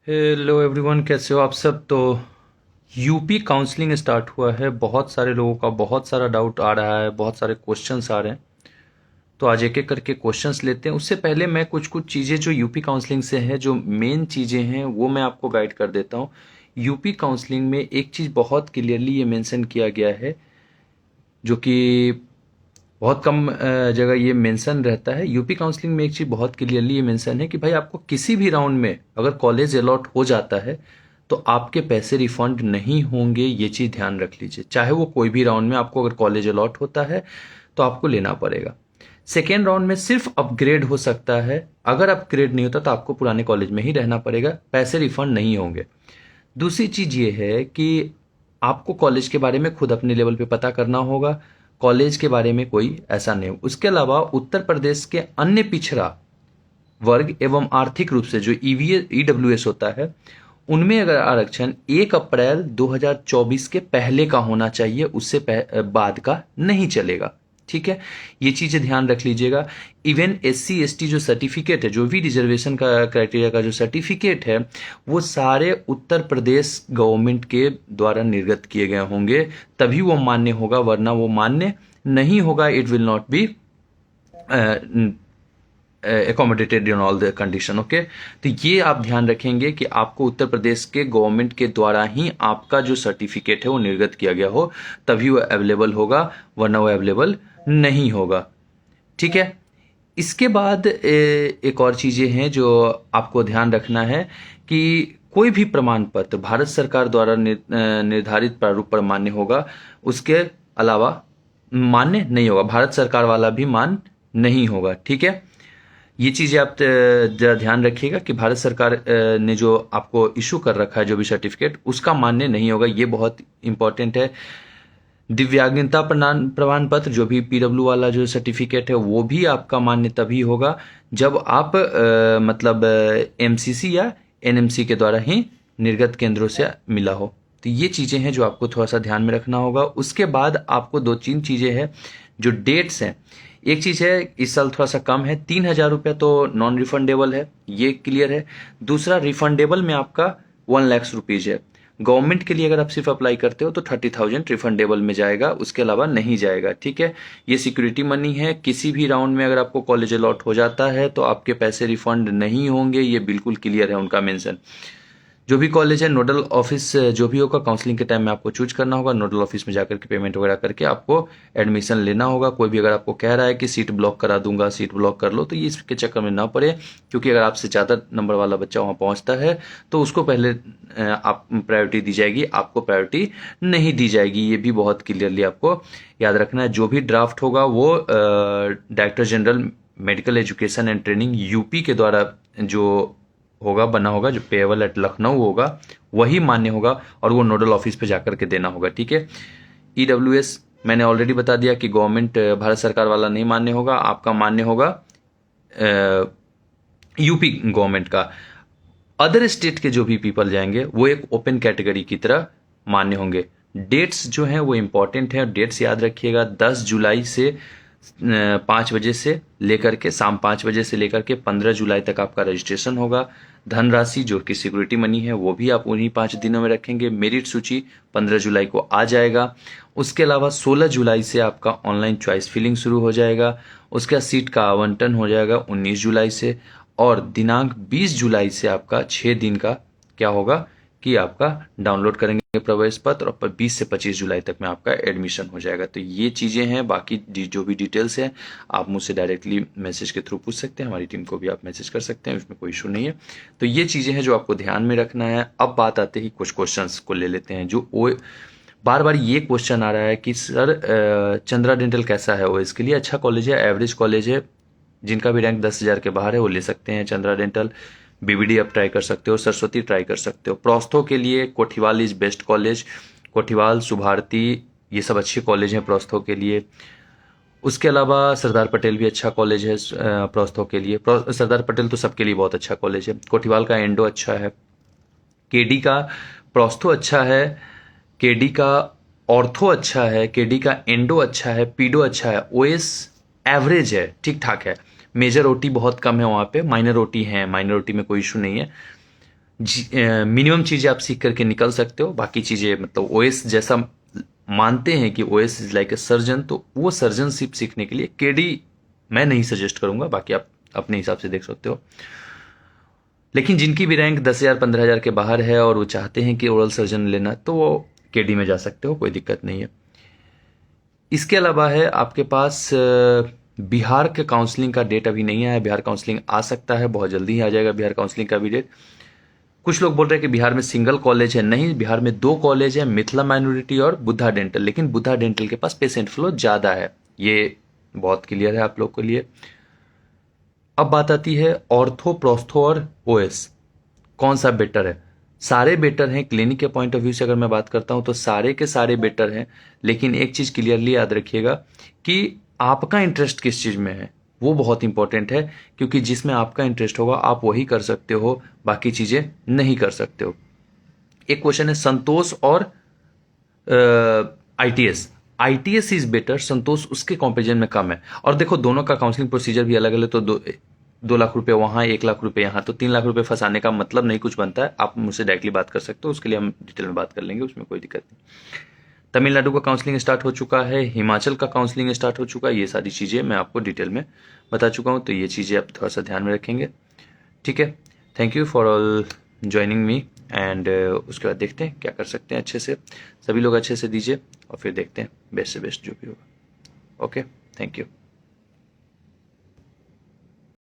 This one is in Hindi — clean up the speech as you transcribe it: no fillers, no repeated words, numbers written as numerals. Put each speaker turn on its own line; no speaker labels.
हेलो एवरीवन, कैसे हो आप सब। तो यूपी काउंसलिंग स्टार्ट हुआ है। बहुत सारे लोगों का बहुत सारा डाउट आ रहा है, बहुत सारे क्वेश्चंस आ रहे हैं। तो आज एक एक करके क्वेश्चंस लेते हैं। उससे पहले मैं कुछ कुछ चीज़ें जो यूपी काउंसलिंग से हैं, जो मेन चीज़ें हैं, वो मैं आपको गाइड कर देता हूँ। यूपी काउंसलिंग में एक चीज़ बहुत क्लियरली ये मेंशन किया गया है, जो कि बहुत कम जगह ये मेंशन रहता है। यूपी काउंसलिंग में एक चीज़ बहुत क्लियरली ये मेंशन है कि भाई आपको किसी भी राउंड में अगर कॉलेज अलॉट हो जाता है तो आपके पैसे रिफंड नहीं होंगे। ये चीज़ ध्यान रख लीजिए। चाहे वो कोई भी राउंड में आपको अगर कॉलेज अलॉट होता है तो आपको लेना पड़ेगा। सेकेंड राउंड में सिर्फ अपग्रेड हो सकता है। अगर अपग्रेड नहीं होता तो आपको पुराने कॉलेज में ही रहना पड़ेगा, पैसे रिफंड नहीं होंगे। दूसरी चीज़ ये है कि आपको कॉलेज के बारे में खुद अपने लेवल पे पता करना होगा। कॉलेज के बारे में कोई ऐसा नहीं हो। उसके अलावा उत्तर प्रदेश के अन्य पिछड़ा वर्ग एवं आर्थिक रूप से जो ईडब्ल्यूएस होता है, उनमें अगर आरक्षण 1 अप्रैल 2024 के पहले का होना चाहिए, उससे बाद का नहीं चलेगा। ठीक है, ये चीजें ध्यान रख लीजिएगा। इवन एससी एसटी जो सर्टिफिकेट है, जो भी रिजर्वेशन का क्राइटेरिया का जो सर्टिफिकेट है, वो सारे उत्तर प्रदेश गवर्नमेंट के द्वारा निर्गत किए गए होंगे, तभी वो मान्य होगा, वरना वो मान्य नहीं होगा। It will not be accommodated in all the condition. Okay, तो ये आप ध्यान रखेंगे कि आपको उत्तर प्रदेश के गवर्नमेंट के द्वारा ही आपका जो सर्टिफिकेट है वो निर्गत किया गया हो, तभी वो अवेलेबल होगा, वरना वो अवेलेबल नहीं होगा। ठीक है, इसके बाद एक और चीजें हैं जो आपको ध्यान रखना है कि कोई भी प्रमाण पत्र भारत सरकार द्वारा निर्धारित प्रारूप पर मान्य होगा, उसके अलावा मान्य नहीं होगा। भारत सरकार वाला भी मान्य नहीं होगा। ठीक है, ये चीज़ें आप जरा ध्यान रखिएगा कि भारत सरकार ने जो आपको इशू कर रखा है जो भी सर्टिफिकेट, उसका मान्य नहीं होगा। ये बहुत इंपॉर्टेंट है। दिव्यांगता प्रमाण प्रमाण पत्र जो भी पीडब्ल्यू वाला जो सर्टिफिकेट है, वो भी आपका मान्य तभी होगा जब आप मतलब एमसीसी या एनएमसी के द्वारा ही निर्गत केंद्रों से मिला हो। तो ये चीज़ें हैं जो आपको थोड़ा सा ध्यान में रखना होगा। उसके बाद आपको दो तीन चीज़ें हैं जो डेट्स हैं। एक चीज़ है, इस साल थोड़ा सा कम है, 3,000 रुपया तो नॉन रिफंडेबल है, ये क्लियर है। दूसरा, रिफंडेबल में आपका 1 लाख रुपीज़ है। गवर्नमेंट के लिए अगर आप सिर्फ अप्लाई करते हो तो 30,000 रिफंडेबल में जाएगा, उसके अलावा नहीं जाएगा। ठीक है, ये सिक्योरिटी मनी है। किसी भी राउंड में अगर आपको कॉलेज अलॉट हो जाता है तो आपके पैसे रिफंड नहीं होंगे, ये बिल्कुल क्लियर है उनका मेंशन। जो भी कॉलेज है, नोडल ऑफिस जो भी होगा, काउंसलिंग के टाइम में आपको चूज करना होगा। नोडल ऑफिस में जाकर के पेमेंट वगैरह करके आपको एडमिशन लेना होगा। कोई भी अगर आपको कह रहा है कि सीट ब्लॉक करा दूंगा, सीट ब्लॉक कर लो, तो ये इसके चक्कर में ना पड़े, क्योंकि अगर आपसे ज़्यादा नंबर वाला बच्चा वहाँ पहुँचता है तो उसको पहले आप प्रायोरिटी दी जाएगी, आपको प्रायोरिटी नहीं दी जाएगी। ये भी बहुत क्लियरली आपको याद रखना है। जो भी ड्राफ्ट होगा वो director general medical education and training UP के द्वारा जो होगा, बना होगा, जो पेएबल एट लखनऊ होगा, वही मान्य होगा और वो नोडल ऑफिस पे जाकर के देना होगा। ठीक है, ईडब्ल्यूएस मैंने ऑलरेडी बता दिया कि गवर्नमेंट भारत सरकार वाला नहीं मान्य होगा, आपका मान्य होगा यूपी गवर्नमेंट का। अदर स्टेट के जो भी पीपल जाएंगे वो एक ओपन कैटेगरी की तरह मान्य होंगे। डेट्स जो हैं वो इंपॉर्टेंट हैं, डेट्स याद रखिएगा। 10 जुलाई से 5 बजे से लेकर के शाम 5 बजे से लेकर के 15 जुलाई तक आपका रजिस्ट्रेशन होगा। धनराशि जो कि सिक्योरिटी मनी है वो भी आप उन्हीं 5 दिनों में रखेंगे। मेरिट सूची 15 जुलाई को आ जाएगा। उसके अलावा 16 जुलाई से आपका ऑनलाइन चॉइस फिलिंग शुरू हो जाएगा। उसके बाद सीट का आवंटन हो जाएगा 19 जुलाई से, और दिनांक 20 जुलाई से आपका 6 दिन का क्या होगा कि आपका डाउनलोड करेंगे प्रवेश पत्र, और 20 से 25 जुलाई तक में आपका एडमिशन हो जाएगा। तो ये चीज़ें हैं। बाकी जो भी डिटेल्स हैं आप मुझसे डायरेक्टली मैसेज के थ्रू पूछ सकते हैं, हमारी टीम को भी आप मैसेज कर सकते हैं, उसमें कोई इशू नहीं है। तो ये चीज़ें हैं जो आपको ध्यान में रखना है। अब बात आते ही कुछ क्वेश्चंस को ले लेते हैं। जो ओ बार बार ये क्वेश्चन आ रहा है कि सर चंद्रा डेंटल कैसा है, वो इसके लिए अच्छा कॉलेज है, एवरेज कॉलेज है, जिनका भी रैंक 10,000 के बाहर है वो ले सकते हैं चंद्रा डेंटल। बीबीडी आप ट्राई कर सकते हो, सरस्वती ट्राई कर सकते हो। प्रोस्थो के लिए Kothiwal is best college, Kothiwal, Subharti, ये सब अच्छे कॉलेज हैं प्रोस्थो के लिए। उसके अलावा सरदार पटेल भी अच्छा कॉलेज है प्रोस्थो के लिए। सरदार पटेल तो सबके लिए बहुत अच्छा कॉलेज है। कोठीवाल का एंडो अच्छा है, केडी का प्रोस्थो अच्छा है, केडी का ऑर्थो अच्छा है, केडी का एंडो अच्छा है, पीडो अच्छा है, ओएस एवरेज है, ठीक ठाक है। मेजर ओटी बहुत कम है वहाँ पे, माइनर ओटी है, माइनर ओटी में कोई इशू नहीं है। मिनिमम चीज़ें आप सीख करके निकल सकते हो, बाकी चीज़ें मतलब ओएस जैसा मानते हैं कि OS is like a surgeon, तो वो सर्जनशिप सीखने के लिए केडी मैं नहीं सजेस्ट करूंगा, बाकी आप अपने हिसाब से देख सकते हो। लेकिन जिनकी भी रैंक 10,000 15,000 के बाहर है और वो चाहते हैं कि ओरल सर्जन लेना, तो वो केडी में जा सकते हो, कोई दिक्कत नहीं है। इसके अलावा है आपके पास बिहार के काउंसलिंग का डेट अभी नहीं आया है। बिहार काउंसलिंग आ सकता है, बहुत जल्दी ही आ जाएगा बिहार काउंसलिंग का भी डेट। कुछ लोग बोल रहे हैं कि बिहार में सिंगल कॉलेज है, नहीं, बिहार में 2 कॉलेज है, मिथिला माइनॉरिटी और बुद्धा डेंटल, लेकिन बुद्धा डेंटल के पास पेशेंट फ्लो ज़्यादा है, ये बहुत क्लियर है आप लोग के लिए। अब बात आती है ऑर्थो, प्रोस्थो और ओएस, कौन सा बेटर है? सारे बेटर हैं, क्लिनिक के पॉइंट ऑफ व्यू से अगर मैं बात करता हूं तो सारे के सारे बेटर हैं, लेकिन एक चीज क्लियरली याद रखिएगा कि आपका इंटरेस्ट किस चीज में है, वो बहुत इंपॉर्टेंट है, क्योंकि जिसमें आपका इंटरेस्ट होगा आप वही कर सकते हो, बाकी चीजें नहीं कर सकते हो। एक क्वेश्चन है संतोष और आईटीएस, आईटीएस इज बेटर, संतोष उसके कंपेरिजन में कम है। और देखो दोनों का काउंसलिंग प्रोसीजर भी अलग अलग, तो 2 लाख रुपए वहां, 1 लाख रुपए यहाँ, तो 3 लाख रुपए फंसाने का मतलब नहीं कुछ बनता है। आप मुझसे डायरेक्टली बात कर सकते हो, उसके लिए हम डिटेल में बात कर लेंगे, उसमें कोई दिक्कत नहीं। तमिलनाडु का काउंसलिंग स्टार्ट हो चुका है, हिमाचल का काउंसलिंग स्टार्ट हो चुका है, ये सारी चीज़ें मैं आपको डिटेल में बता चुका हूँ, तो ये चीज़ें आप थोड़ा सा ध्यान में रखेंगे, ठीक है। Thank you for all joining me, and उसके बाद देखते हैं क्या कर सकते हैं अच्छे से, सभी लोग अच्छे से दीजिए और फिर देखते हैं बेस्ट से बेस्ट जो भी होगा। Okay, thank you.